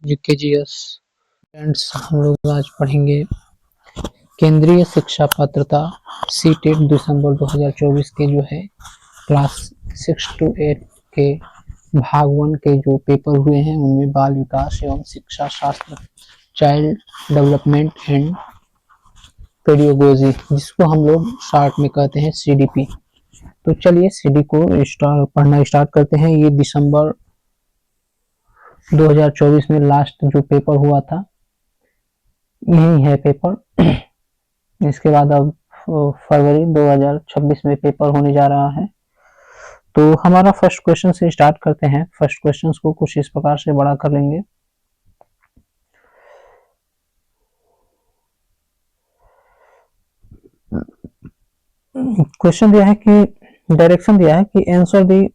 यूकेजीएस friends, हम लोग आज पढ़ेंगे केंद्रीय शिक्षा पात्रता सीटेट दिसंबर 2024 के जो है क्लास 6 to 8 के भाग 1 के जो पेपर हुए हैं उनमें बाल विकास एवं शिक्षा शास्त्र, चाइल्ड डेवलपमेंट एंड पेडियोलॉजी, जिसको हम लोग शॉर्ट में कहते हैं सीडीपी। तो चलिए सीडी को पढ़ना स्टार्ट करते हैं। ये दिसंबर 2024 में लास्ट जो पेपर हुआ था यही है पेपर। इसके बाद अब फरवरी 2026 में पेपर होने जा रहा है। तो हमारा फर्स्ट क्वेश्चन से स्टार्ट करते हैं। फर्स्ट क्वेश्चन को कुछ इस प्रकार से बड़ा कर लेंगे। क्वेश्चन दिया है कि डायरेक्शन दिया है कि answer the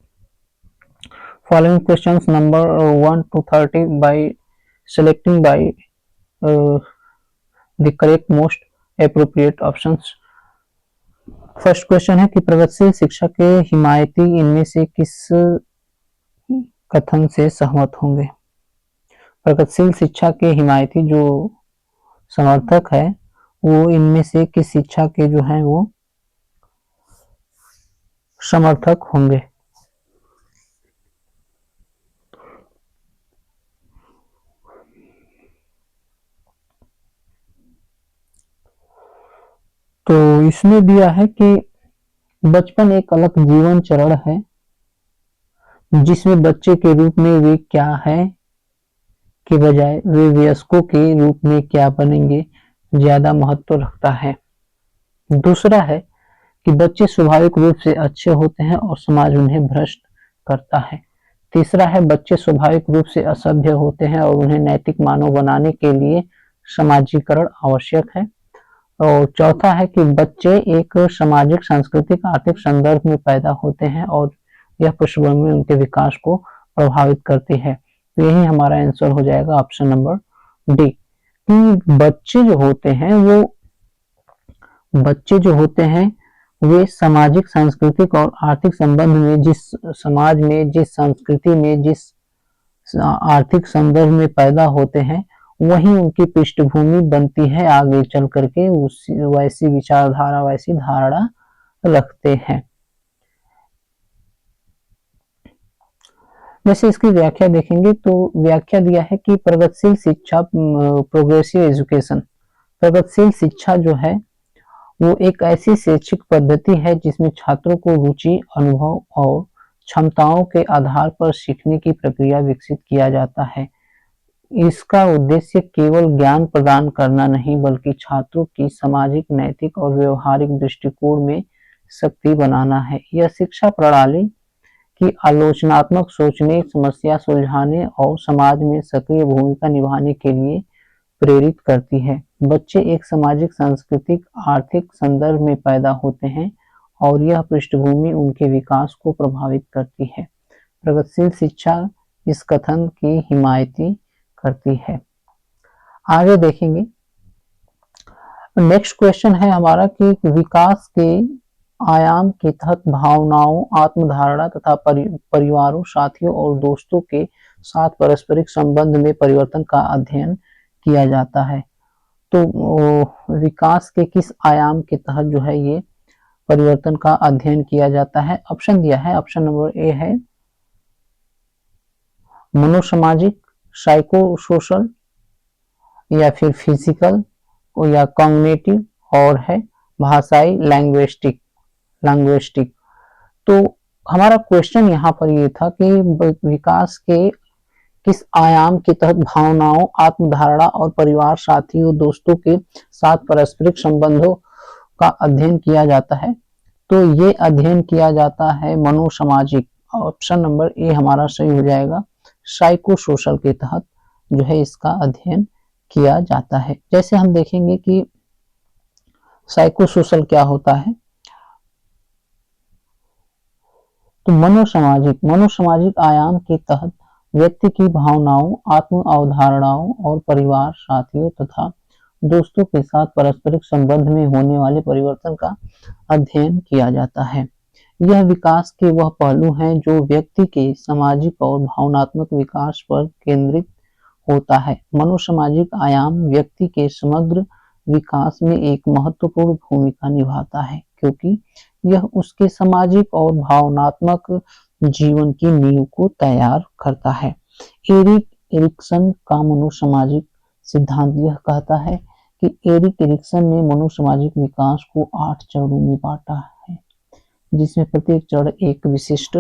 following questions number 1 to 30 bye selecting by the correct most appropriate options. First question है कि प्रगतिशील शिक्षा के हिमायती इनमें से किस कथन से सहमत होंगे। प्रगतिशील शिक्षा के हिमायती जो समर्थक है वो इनमें से किस शिक्षा के जो है वो समर्थक होंगे। तो इसमें दिया है कि बचपन एक अलग जीवन चरण है जिसमें बच्चे के रूप में वे क्या है के बजाय वे वयस्कों के रूप में क्या बनेंगे ज्यादा महत्व रखता है। दूसरा है कि बच्चे स्वाभाविक रूप से अच्छे होते हैं और समाज उन्हें भ्रष्ट करता है। तीसरा है बच्चे स्वाभाविक रूप से असभ्य होते हैं और उन्हें नैतिक मानव बनाने के लिए समाजीकरण आवश्यक है। और चौथा है कि बच्चे एक सामाजिक, सांस्कृतिक, आर्थिक संदर्भ में पैदा होते हैं और यह पृष्ठभूमि उनके विकास को प्रभावित करती है। तो यही हमारा आंसर हो जाएगा ऑप्शन नंबर डी कि बच्चे जो होते हैं वे सामाजिक, सांस्कृतिक और आर्थिक संबंध में जिस समाज में, जिस संस्कृति में, जिस आर्थिक संदर्भ में पैदा होते हैं वही उनकी पृष्ठभूमि बनती है आगे चल करके वैसी विचारधारा, वैसी धारणा रखते हैं। जैसे इसकी व्याख्या देखेंगे तो व्याख्या दिया है कि प्रगतिशील शिक्षा, प्रोग्रेसिव एजुकेशन, प्रगतिशील शिक्षा जो है वो एक ऐसी शैक्षिक पद्धति है जिसमें छात्रों को रुचि, अनुभव और क्षमताओं के आधार पर सीखने की प्रक्रिया विकसित किया जाता है। इसका उद्देश्य केवल ज्ञान प्रदान करना नहीं बल्कि छात्रों की सामाजिक, नैतिक और व्यवहारिक दृष्टिकोण में शक्ति बनाना है। यह शिक्षा प्रणाली की आलोचनात्मक सोचने, समस्या सुलझाने और समाज में सक्रिय भूमिका निभाने के लिए प्रेरित करती है। बच्चे एक सामाजिक, सांस्कृतिक, आर्थिक संदर्भ में पैदा होते हैं और यह पृष्ठभूमि उनके विकास को प्रभावित करती है। प्रगतिशील शिक्षा इस कथन की हिमायती करती है। आगे देखेंगे। नेक्स्ट क्वेश्चन है हमारा कि विकास के आयाम के तहत भावनाओं, आत्मधारणा तथा परिवारों, साथियों और दोस्तों के साथ पारस्परिक संबंध में परिवर्तन का अध्ययन किया जाता है। तो विकास के किस आयाम के तहत जो है ये परिवर्तन का अध्ययन किया जाता है। ऑप्शन दिया है, ऑप्शन नंबर ए है मनोसामाजिक, साइको सोशल, या फिर फिजिकल, या कॉग्निटिव, और है भाषाई, लैंग्विस्टिक। तो हमारा क्वेश्चन यहाँ पर ये था कि विकास के किस आयाम के तहत भावनाओं, आत्मधारणा और परिवार, साथियों, दोस्तों के साथ पारस्परिक संबंधों का अध्ययन किया जाता है। तो ये अध्ययन किया जाता है मनोसामाजिक, ऑप्शन नंबर ए हमारा सही हो जाएगा। साइको सोशल के तहत जो है इसका अध्ययन किया जाता है। जैसे हम देखेंगे कि साइको सोशल क्या होता है। तो मनोसामाजिक आयाम के तहत व्यक्ति की भावनाओं, आत्म अवधारणाओं और परिवार, साथियों तथा दोस्तों के साथ पारस्परिक संबंध में होने वाले परिवर्तन का अध्ययन किया जाता है। यह विकास के वह पहलू हैं जो व्यक्ति के सामाजिक और भावनात्मक विकास पर केंद्रित होता है। मनोसामाजिक आयाम व्यक्ति के समग्र विकास में एक महत्वपूर्ण भूमिका निभाता है, क्योंकि यह उसके सामाजिक और भावनात्मक जीवन की नींव को तैयार करता है। एरिक एरिक्सन का मनोसामाजिक सिद्धांत यह कहता है कि एरिक एरिक्सन ने मनोसामाजिक विकास को 8 चरणों में बांटा है, जिसमें प्रत्येक चरण एक विशिष्ट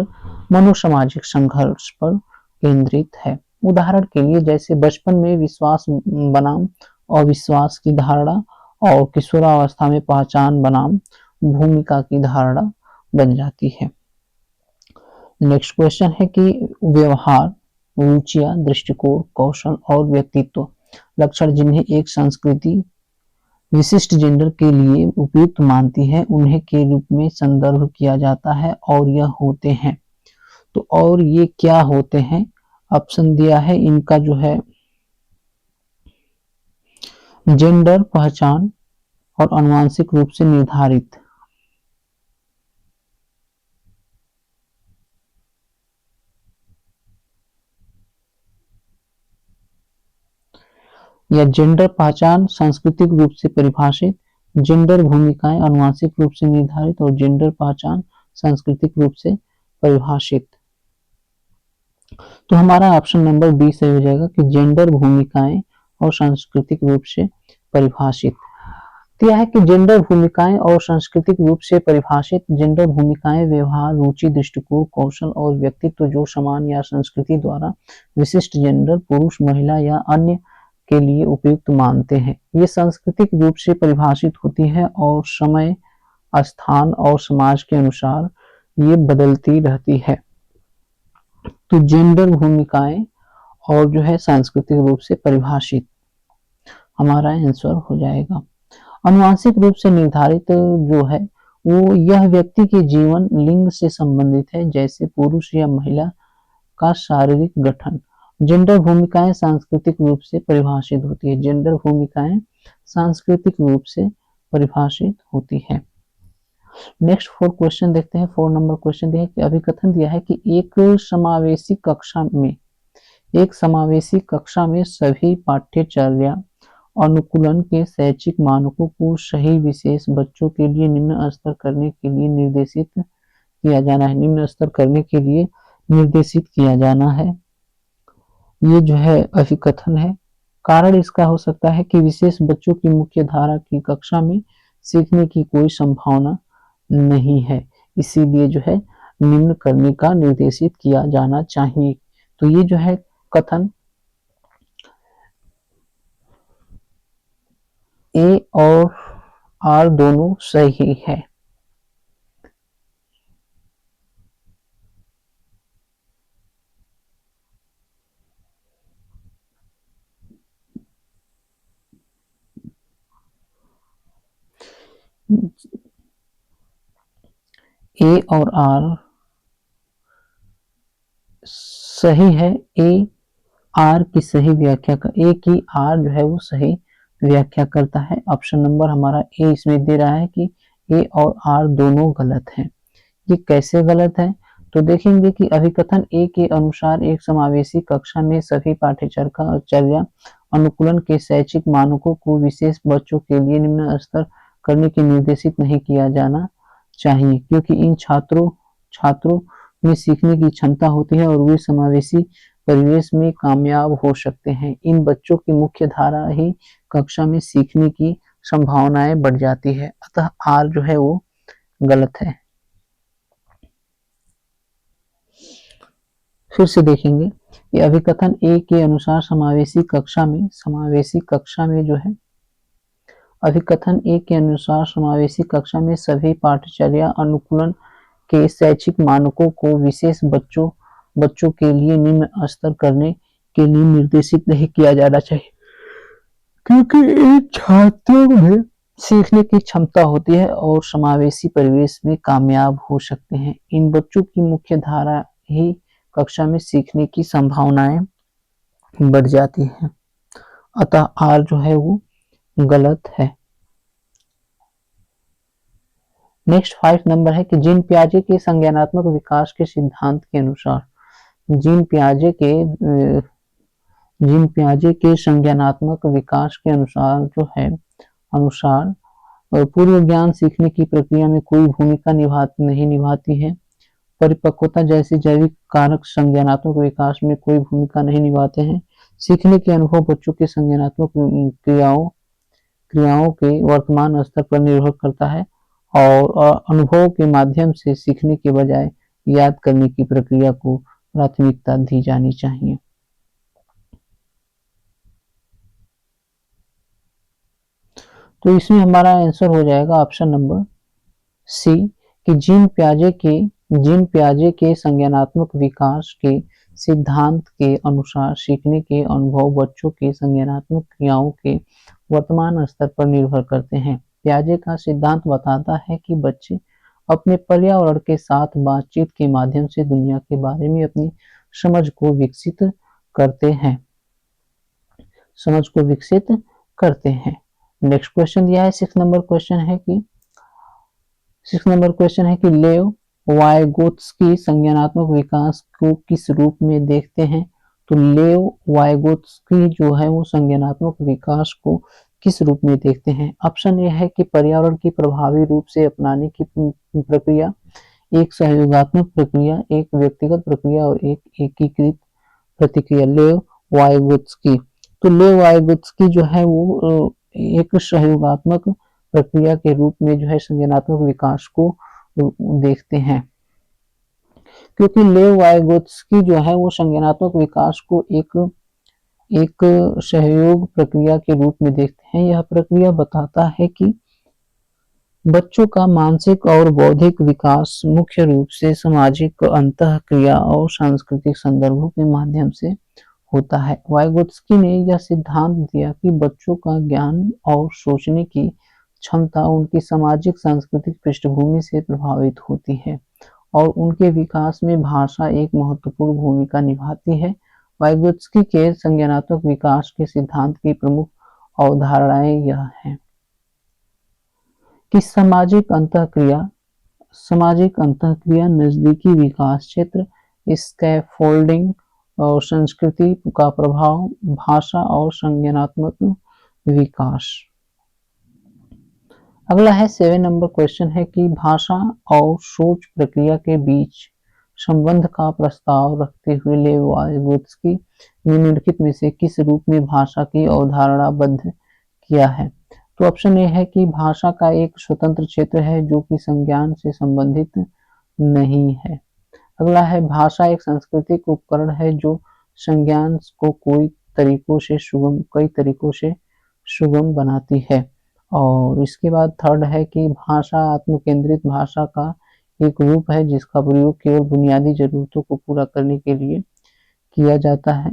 मनोसामाजिक संघर्ष पर केंद्रित है। उदाहरण के लिए, जैसे बचपन में विश्वास बनाम अविश्वास की धारणा और किशोरावस्था में पहचान बनाम भूमिका की धारणा बन जाती है। नेक्स्ट क्वेश्चन है कि व्यवहार, रुचियां, दृष्टिकोण, कौशल और व्यक्तित्व लक्षण जिन्हें एक संस्कृति विशिष्ट जेंडर के लिए उपयुक्त मानती है, उन्हें के रूप में संदर्भ किया जाता है और यह होते हैं। तो और ये क्या होते हैं? ऑप्शन दिया है इनका जो है जेंडर पहचान और आनुवंशिक रूप से निर्धारित, या जेंडर पहचान सांस्कृतिक रूप से परिभाषित, जेंडर भूमिकाएं आनुवंशिक रूप से निर्धारित और जेंडर पहचान सांस्कृतिक रूप से परिभाषित। तो हमारा ऑप्शन नंबर बी सही हो जाएगा कि जेंडर भूमिकाएं और सांस्कृतिक रूप से परिभाषित। तो यह है कि जेंडर भूमिकाएं और सांस्कृतिक रूप से परिभाषित जेंडर भूमिकाएं व्यवहार, रुचि, दृष्टिकोण, कौशल और व्यक्तित्व जो समान या संस्कृति द्वारा विशिष्ट जेंडर पुरुष, महिला या अन्य के लिए उपयुक्त मानते हैं। ये सांस्कृतिक रूप से परिभाषित होती है और समय, स्थान और समाज के अनुसार ये बदलती रहती है। तो जेंडर भूमिकाएं और जो है सांस्कृतिक रूप से परिभाषित हमारा आंसर हो जाएगा। आनुवंशिक रूप से निर्धारित जो है वो यह व्यक्ति के जीवन लिंग से संबंधित है, जैसे पुरुष या महिला का शारीरिक गठन। जेंडर भूमिकाएं सांस्कृतिक रूप से परिभाषित होती है। जेंडर भूमिकाएं सांस्कृतिक रूप से परिभाषित होती है। नेक्स्ट 4 क्वेश्चन देखते हैं। 4 नंबर क्वेश्चन दिया है कि अभिकथन दिया है कि एक समावेशी कक्षा में सभी पाठ्यचर्या अनुकूलन के शैक्षिक मानकों को सही विशेष बच्चों के लिए निम्न स्तर करने के लिए निर्देशित किया जाना है। निम्न स्तर करने के लिए निर्देशित किया जाना है, ये जो है अभिकथन है। कारण इसका हो सकता है कि विशेष बच्चों की मुख्य धारा की कक्षा में सीखने की कोई संभावना नहीं है, इसीलिए जो है निम्न करने का निर्देशित किया जाना चाहिए। तो ये जो है कथन ए और आर दोनों सही है। ए और आर सही है। ए आर की सही व्याख्या कर, ए की आर जो है वो सही व्याख्या करता है। ऑप्शन नंबर हमारा ए इसमें दे रहा है कि ए और आर दोनों गलत हैं। ये कैसे गलत है? तो देखेंगे कि अभिकथन ए के अनुसार एक समावेशी कक्षा में सभी पाठ्यचर्या अनुकूलन के शैक्षिक मानकों को विशेष बच्चों के लिए निम्न स्तर करने के निर्देशित नहीं किया जाना चाहिए, क्योंकि इन छात्रों में सीखने की क्षमता होती है और वे समावेशी परिवेश में कामयाब हो सकते हैं। इन बच्चों की मुख्य धारा ही कक्षा में सीखने की संभावनाएं बढ़ जाती है, अतः आर जो है वो गलत है। फिर से देखेंगे कि अभिकथन ए के अनुसार समावेशी कक्षा में जो है अभिकथन ए के अनुसार समावेशी कक्षा में सभी पाठ्यचर्या अनुकूलन के शैक्षिक मानकों को विशेष बच्चों के लिए निम्न स्तर करने के लिए निर्देशित नहीं किया जाना चाहिए, क्योंकि इन छात्रों में सीखने की क्षमता होती है और समावेशी परिवेश में कामयाब हो सकते हैं। इन बच्चों की मुख्य धारा ही कक्षा में सीखने की संभावनाएं बढ़ जाती हैं, अतः आर जो है वो गलत है। नेक्स्ट 5 नंबर है कि जीन पियाजे के संज्ञानात्मक विकास के सिद्धांत के अनुसार जीन पियाजे के जीन पियाजे के संज्ञानात्मक विकास के अनुसार जो है अनुसार पूर्व ज्ञान सीखने की प्रक्रिया में कोई भूमिका नहीं निभाती है। परिपक्वता जैसे जैविक कारक संज्ञानात्मक विकास में कोई भूमिका नहीं निभाते हैं। सीखने के अनुभव बच्चों के संज्ञानात्मक क्रियाओं के वर्तमान स्तर पर निर्भर करता है और अनुभव के माध्यम से सीखने के बजाय याद करने की प्रक्रिया को प्राथमिकता दी जानी चाहिए। तो इसमें हमारा आंसर हो जाएगा ऑप्शन नंबर सी कि जीन पियाजे के संज्ञानात्मक विकास के सिद्धांत के अनुसार सीखने के अनुभव बच्चों के संज्ञानात्मक क्रियाओं के वर्तमान स्तर पर निर्भर करते हैं। पियाजे का सिद्धांत बताता है कि बच्चे अपने पर्यावरण के साथ बातचीत के माध्यम से दुनिया के बारे में अपनी समझ को विकसित करते हैं। नेक्स्ट क्वेश्चन दिया है, 6 नंबर क्वेश्चन है कि लेव वायगोत्स्की संज्ञानात्मक विकास को किस रूप में देखते हैं। तो लेव वायगोत्स्की जो है वो संज्ञानात्मक विकास को किस रूप में देखते हैं। ऑप्शन ए है कि पर्यावरण की प्रभावी रूप से अपनाने की प्रक्रिया, एक सहयोगात्मक प्रक्रिया, एक व्यक्तिगत प्रक्रिया और एक एकीकृत प्रतिक्रिया। लेव वायगोत्स्की, तो लेव वायगोत्स्की जो है वो एक सहयोगात्मक प्रक्रिया के रूप में जो है संज्ञानात्मक विकास को देखते हैं, क्योंकि लेव वायगोत्स्की जो है वो संज्ञानात्मक विकास को एक सहयोग प्रक्रिया के रूप में देखते हैं। यह प्रक्रिया बताता है कि बच्चों का मानसिक और बौद्धिक विकास मुख्य रूप से सामाजिक अंतःक्रिया और सांस्कृतिक संदर्भों के माध्यम से होता है। वायगोत्स्की ने यह सिद्धांत दिया कि बच्चों का ज्ञान और सोचने की क्षमता उनकी सामाजिक सांस्कृतिक पृष्ठभूमि से प्रभावित होती है और उनके विकास में भाषा एक महत्वपूर्ण भूमिका निभाती है। वायगोत्स्की के संज्ञानात्मक विकास के सिद्धांत की प्रमुख अवधारणाएं यह हैं कि सामाजिक अंतःक्रिया, नजदीकी विकास क्षेत्र, स्कैफोल्डिंग और संस्कृति का प्रभाव, भाषा और संज्ञानात्मक विकास। अगला है 7 नंबर क्वेश्चन है कि भाषा और सोच प्रक्रिया के बीच संबंध का प्रस्ताव रखते हुए लेव वायगोत्स्की ने निम्नलिखित में से किस रूप में भाषा की अवधारणा बद्ध किया है। तो ऑप्शन ए है कि भाषा का एक स्वतंत्र क्षेत्र है जो कि संज्ञान से संबंधित नहीं है। अगला है भाषा एक सांस्कृतिक उपकरण है जो संज्ञान को कई तरीकों से सुगम बनाती है। और इसके बाद थर्ड है कि भाषा आत्मकेंद्रित भाषा का एक रूप है जिसका प्रयोग केवल बुनियादी जरूरतों को पूरा करने के लिए किया जाता है।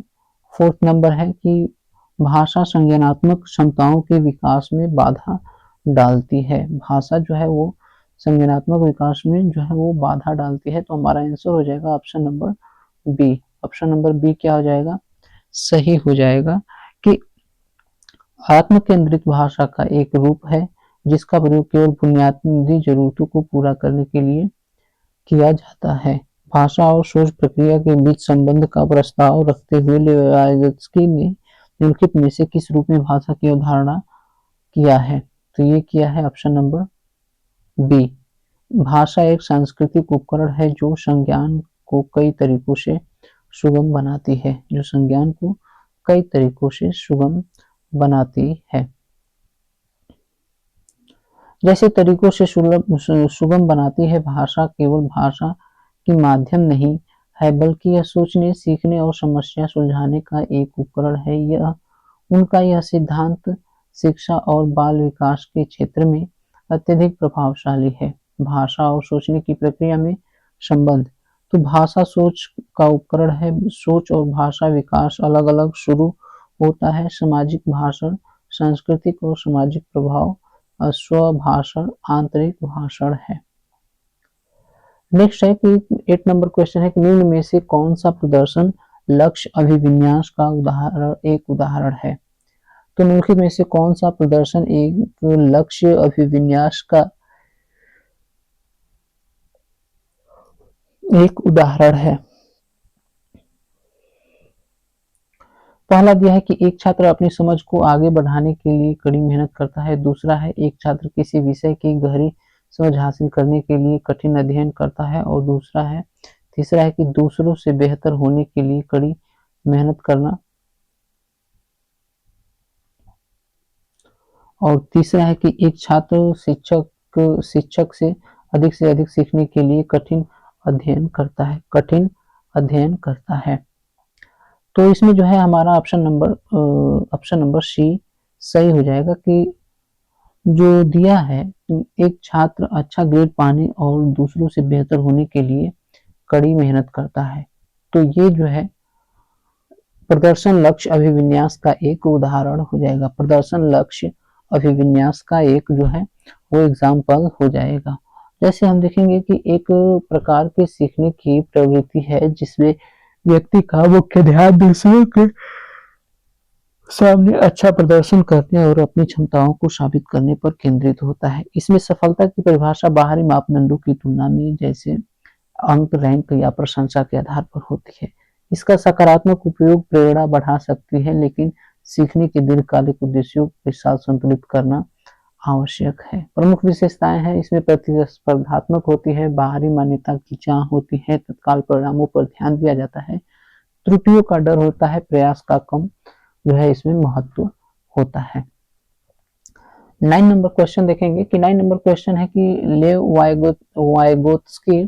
फोर्थ नंबर है कि भाषा संज्ञानात्मक क्षमताओं के विकास में बाधा डालती है। भाषा जो है वो संज्ञानात्मक विकास में जो है वो बाधा डालती है। तो हमारा आंसर हो जाएगा option number B. Option number B क्या हो जाएगा, सही हो जाएगा कि आत्म केंद्रित भाषा का एक रूप है जिसका प्रयोग केवल बुनियादी जरूरतों को पूरा करने के लिए किया जाता है। भाषा और सोच प्रक्रिया के बीच संबंध का प्रस्ताव रखते हुए लेविन्स्की ने निम्नलिखित में से किस रूप में भाषा की अवधारणा किया है। तो ये किया है ऑप्शन नंबर बी। भाषा एक सांस्कृतिक उपकरण है जो संज्ञान को कई तरीकों से सुगम बनाती है, जैसे तरीकों से सुगम बनाती है। भाषा केवल भाषा की माध्यम नहीं है बल्कि यह सोचने, सीखने और समस्या सुलझाने का एक उपकरण है। यह सिद्धांत शिक्षा और बाल विकास के क्षेत्र में अत्यधिक प्रभावशाली है। भाषा और सोचने की प्रक्रिया में संबंध, तो भाषा सोच का उपकरण है। सोच और भाषा विकास अलग अलग शुरू होता है। सामाजिक भाषण, सांस्कृतिक और सामाजिक प्रभाव, स्वभाषण, आंतरिक भाषण है। नेक्स्ट है कि 8 नंबर क्वेश्चन है कि निम्न में से कौन सा प्रदर्शन लक्ष्य अभिविन्यास का एक उदाहरण है। तो निम्नलिखित में से कौन सा प्रदर्शन एक लक्ष्य अभिविन्यास का एक उदाहरण है। पहला दिया है कि एक छात्र अपनी समझ को आगे बढ़ाने के लिए कड़ी मेहनत करता है। दूसरा है एक छात्र किसी विषय की गहरी समझ हासिल करने के लिए कठिन अध्ययन करता है। और तीसरा है कि दूसरों से बेहतर होने के लिए कड़ी मेहनत करना। और तीसरा है कि एक छात्र शिक्षक से अधिक सीखने के लिए कठिन अध्ययन करता है। तो इसमें जो है हमारा ऑप्शन नंबर सी सही हो जाएगा कि जो दिया है एक छात्र अच्छा ग्रेड पाने और दूसरों से बेहतर होने के लिए कड़ी मेहनत करता है। तो ये जो है प्रदर्शन लक्ष्य अभिविन्यास का एक उदाहरण हो जाएगा। प्रदर्शन लक्ष्य अभिविन्यास का एक जो है वो एग्जाम्पल हो जाएगा। जैसे हम देखेंगे कि एक प्रकार के सीखने की प्रवृत्ति है जिसमें व्यक्ति का मुख्य ध्यान दूसरों के सामने अच्छा प्रदर्शन करने और अपनी क्षमताओं को साबित करने पर केंद्रित होता है। इसमें सफलता की परिभाषा बाहरी मापदंडों की तुलना में जैसे अंक, रैंक या प्रशंसा के आधार पर होती है। इसका सकारात्मक उपयोग प्रेरणा बढ़ा सकती है, लेकिन सीखने के दीर्घकालिक उद्देश्यों के साथ संतुलित करना आवश्यक है। प्रमुख विशेषताएं हैं इसमें प्रतिस्पर्धात्मक होती है, बाहरी मान्यता की चाह होती है, तत्काल परिणामों पर ध्यान दिया जाता है, त्रुटियों का डर होता है, प्रयास का कम जो है इसमें महत्व होता है। 9 नंबर क्वेश्चन देखेंगे कि 9 नंबर क्वेश्चन है कि लेव वाइगोत्स्की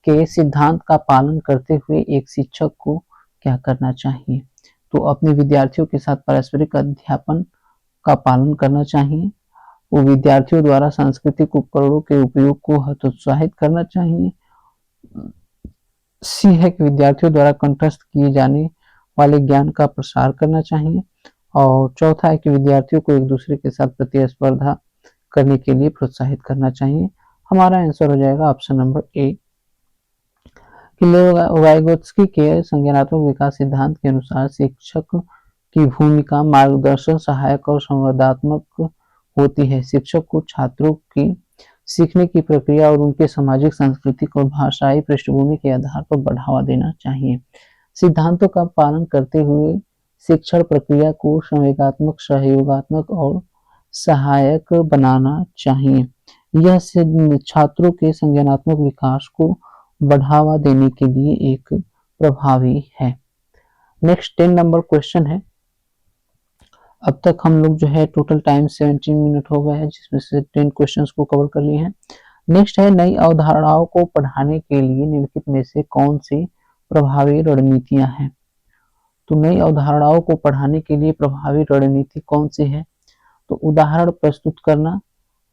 के सिद्धांत का पालन करते हुए एक शिक्षक को क्या करना चाहिए। तो अपने विद्यार्थियों के साथ पारस्परिक अध्यापन का पालन करना चाहिए। वो विद्यार्थियों द्वारा सांस्कृतिक उपकरणों के उपयोग को हतोत्साहित करना चाहिए। सी है कि विद्यार्थियों द्वारा कंठस्थ किए जाने वाले ज्ञान का प्रसार करना चाहिए। और चौथा है कि विद्यार्थियों को एक दूसरे के साथ प्रतिस्पर्धा करने के लिए प्रोत्साहित करना चाहिए। हमारा आंसर हो जाएगा ऑप्शन नंबर ए। वाइगोत्स्की के संज्ञानात्मक विकास सिद्धांत के अनुसार शिक्षक की भूमिका मार्गदर्शक, सहायक और संवादात्मक होती है। शिक्षक को छात्रों की सीखने की प्रक्रिया और उनके सामाजिक, सांस्कृतिक और भाषाई पृष्ठभूमि के आधार पर बढ़ावा देना चाहिए। सिद्धांतों का पालन करते हुए शिक्षण प्रक्रिया को संवेगात्मक, सहयोगात्मक और सहायक बनाना चाहिए। यह छात्रों के संज्ञानात्मक विकास को बढ़ावा देने के लिए एक प्रभावी है। नेक्स्ट 10 नंबर क्वेश्चन है। अब तक हम लोग जो है टोटल टाइम 17 मिनट हो गए हैं, जिसमें से 10 क्वेश्चंस को कवर कर लिए हैं। नेक्स्ट है नई अवधारणाओं को पढ़ाने के लिए निम्नलिखित में से कौन सी प्रभावी रणनीतियां हैं। तो नई अवधारणाओं को पढ़ाने के लिए प्रभावी रणनीति कौन सी है। तो उदाहरण प्रस्तुत करना,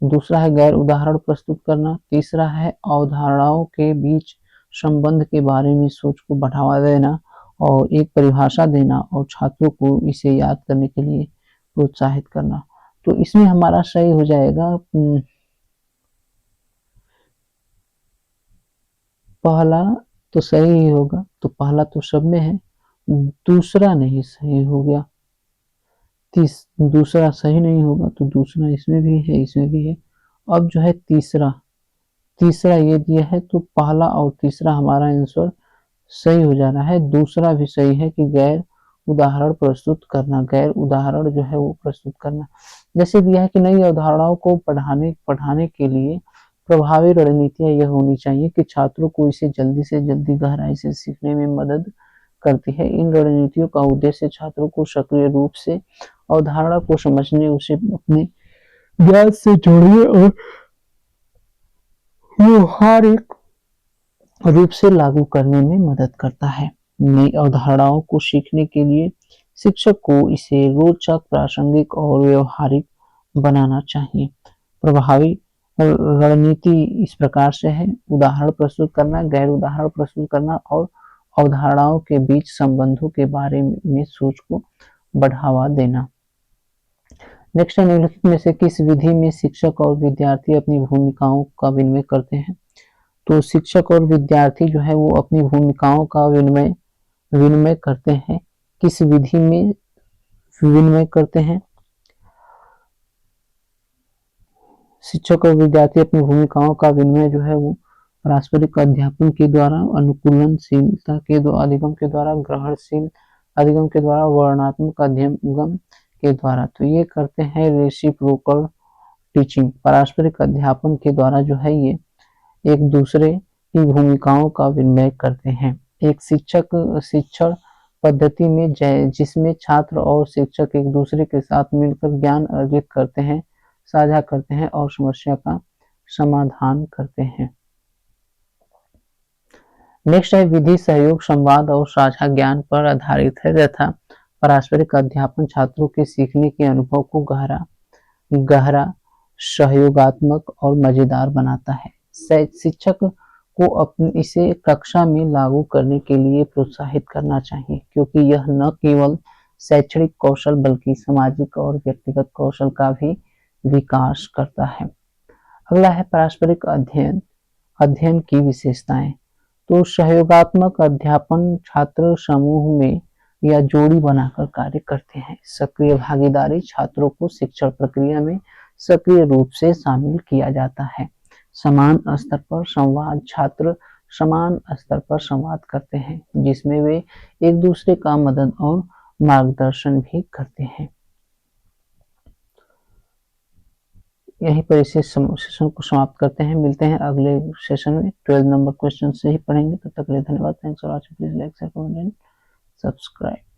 दूसरा है गैर उदाहरण प्रस्तुत करना, तीसरा है अवधारणाओं के बीच संबंध के बारे में सोच को बढ़ावा देना और एक परिभाषा देना और छात्रों को इसे याद करने के लिए प्रोत्साहित करना। तो इसमें हमारा सही हो जाएगा पहला तो सही ही होगा, तो पहला तो सब में है, दूसरा नहीं सही हो गया, दूसरा सही नहीं होगा तो दूसरा इसमें भी है, इसमें भी है। अब जो है तीसरा ये दिया है, तो पहला और तीसरा हमारा आंसर सही हो जाना है। दूसरा भी सही है कि गैर उदाहरण प्रस्तुत करना, गैर उदाहरण जो है वो प्रस्तुत करना। जैसे दिया है कि नई अवधारणाओं को पढ़ाने के लिए प्रभावी रणनीतियां यह होनी चाहिए कि छात्रों को इसे जल्दी से जल्दी गहराई से सीखने में मदद करती है। इन रणनीतियों का उद्देश्य छात्रों को सक्रिय रूप से अवधारणा को समझने, उसे अपने ज्ञान से जोड़ने और व्यवहारिक रूप से लागू करने में मदद करता है। नई अवधारणाओं को सीखने के लिए शिक्षक को इसे रोचक, प्रासंगिक और व्यवहारिक बनाना चाहिए। प्रभावी रणनीति इस प्रकार से है: उदाहरण प्रस्तुत करना, गैर उदाहरण प्रस्तुत करना और अवधारणाओं के बीच संबंधों के बारे में सोच को बढ़ावा देना। नेक्स्ट है निम्नलिखित में से किस विधि में शिक्षक और विद्यार्थी अपनी भूमिकाओं का विनिमय करते हैं। तो शिक्षक और विद्यार्थी जो है वो अपनी भूमिकाओं का विनिमय करते हैं। किस विधि में विनिमय करते हैं। शिक्षक और विद्यार्थी अपनी भूमिकाओं का विनिमय जो है वो पारस्परिक अध्यापन के द्वारा, अनुकूलनशीलता के अधिगम के द्वारा, ग्रहणशील अधिगम के द्वारा, वर्णनात्मक अध्ययन के द्वारा। तो ये करते हैं रेसिप्रोकल टीचिंग, पारस्परिक अध्यापन के द्वारा जो है ये एक दूसरे की भूमिकाओं का विनिमय करते हैं। एक शिक्षण पद्धति में जिसमें छात्र और शिक्षक एक दूसरे के साथ मिलकर ज्ञान अर्जित करते हैं, साझा करते हैं और समस्या का समाधान करते हैं। नेक्स्ट है विधि सहयोग, संवाद और साझा ज्ञान पर आधारित है तथा पारस्परिक अध्यापन छात्रों के सीखने के अनुभव को गहरा सहयोगात्मक और मजेदार बनाता है। शिक्षक को इसे कक्षा में लागू करने के लिए प्रोत्साहित करना चाहिए, क्योंकि यह न केवल शैक्षणिक कौशल बल्कि सामाजिक और व्यक्तिगत कौशल का भी विकास करता है। अगला है पारस्परिक अध्ययन की विशेषताएं। तो सहयोगात्मक अध्यापन छात्र समूह में या जोड़ी बनाकर कार्य करते हैं। सक्रिय भागीदारी, छात्रों को शिक्षण प्रक्रिया में सक्रिय रूप से शामिल किया जाता है। समान स्तर पर संवाद, छात्र समान स्तर पर संवाद करते हैं, जिसमें वे एक दूसरे का मदद और मार्गदर्शन भी करते हैं। यहीं पर इस सेशन को समाप्त करते हैं। मिलते हैं अगले सेशन में 12 नंबर क्वेश्चन से ही पढ़ेंगे। तब तक के लिए धन्यवाद। Thanks for watching. Please like, share, comment and subscribe.